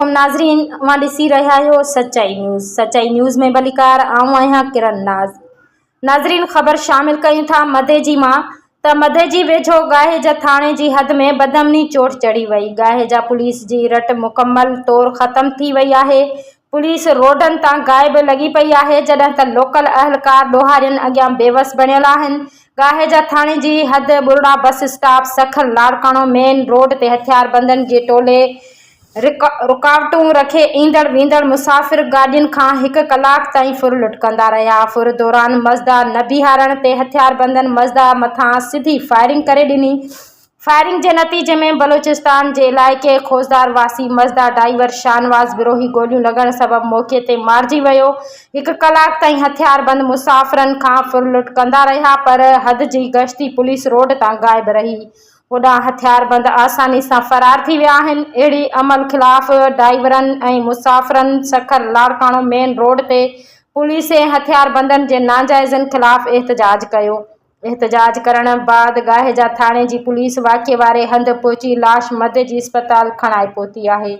नाज़रीन अवां ॾिसी रहिया आहियो सच्चाई न्यूज़ में भलीकार आऊं आहियां किरण नाज़रीन ख़बर शामिल कयूं था मधे जी मां त मधे जी वेझो गाहेजा थाणे जी हद में बदमनी चोट चढ़ी वई। गाहेजा पुलिस जी रट मुकम्मल तौर ख़त्म थी वई आहे। पुलिस रोडनि तां गायब लगी पई आहे जॾहिं त लोकल अहलकार ॾोहारियनि अॻियां बेवस बणियल आहिनि। गाहेजा थाणे जी हद बुरड़ा bus stop Sukkur Larkana main road ते हथियारबंदनि जे टोले रुकावटूं रखे ईंदड़ वेंदड़ मुसाफ़िर गाॾियुनि खां 1 कलाक ताईं फुर लुटकंदा रहिया। फुर दौरान मज़दा न बीहारण ते हथियारबंदनि मज़दा मथां सिधी फायरिंग करे ॾिनी। फायरिंग जे नतीजे में बलूचिस्तान जे इलाइक़े खोजदार वासी मज़दा ड्राइवर शाहनवाज़ विरोही गोलियूं लॻण सबबि मौक़े ते मारिजी वियो। 1 कलाक ताईं हथियारबंद मुसाफ़िरनि खां फुर लुटकंदा रहिया पर हद जी गश्ती पुलिस रोड तां गायब रही। होॾां हथियारबंद आसानी सां फ़रार थी विया आहिनि। अहिड़ी अमल ख़िलाफ़ ड्राइवरनि ऐं मुसाफ़िरनि सखर लाड़काणो मेन रोड ते पुलिस ऐं हथियारबंदनि जे नाजाइज़नि ख़िलाफ़ एहतजाज कयो। एहतजाज करण बाद गाहेजा थाणे जी पुलिस वाक़िए वारे हंधि पहुची लाश मधे जी अस्पताल खणाए पहुती आहे।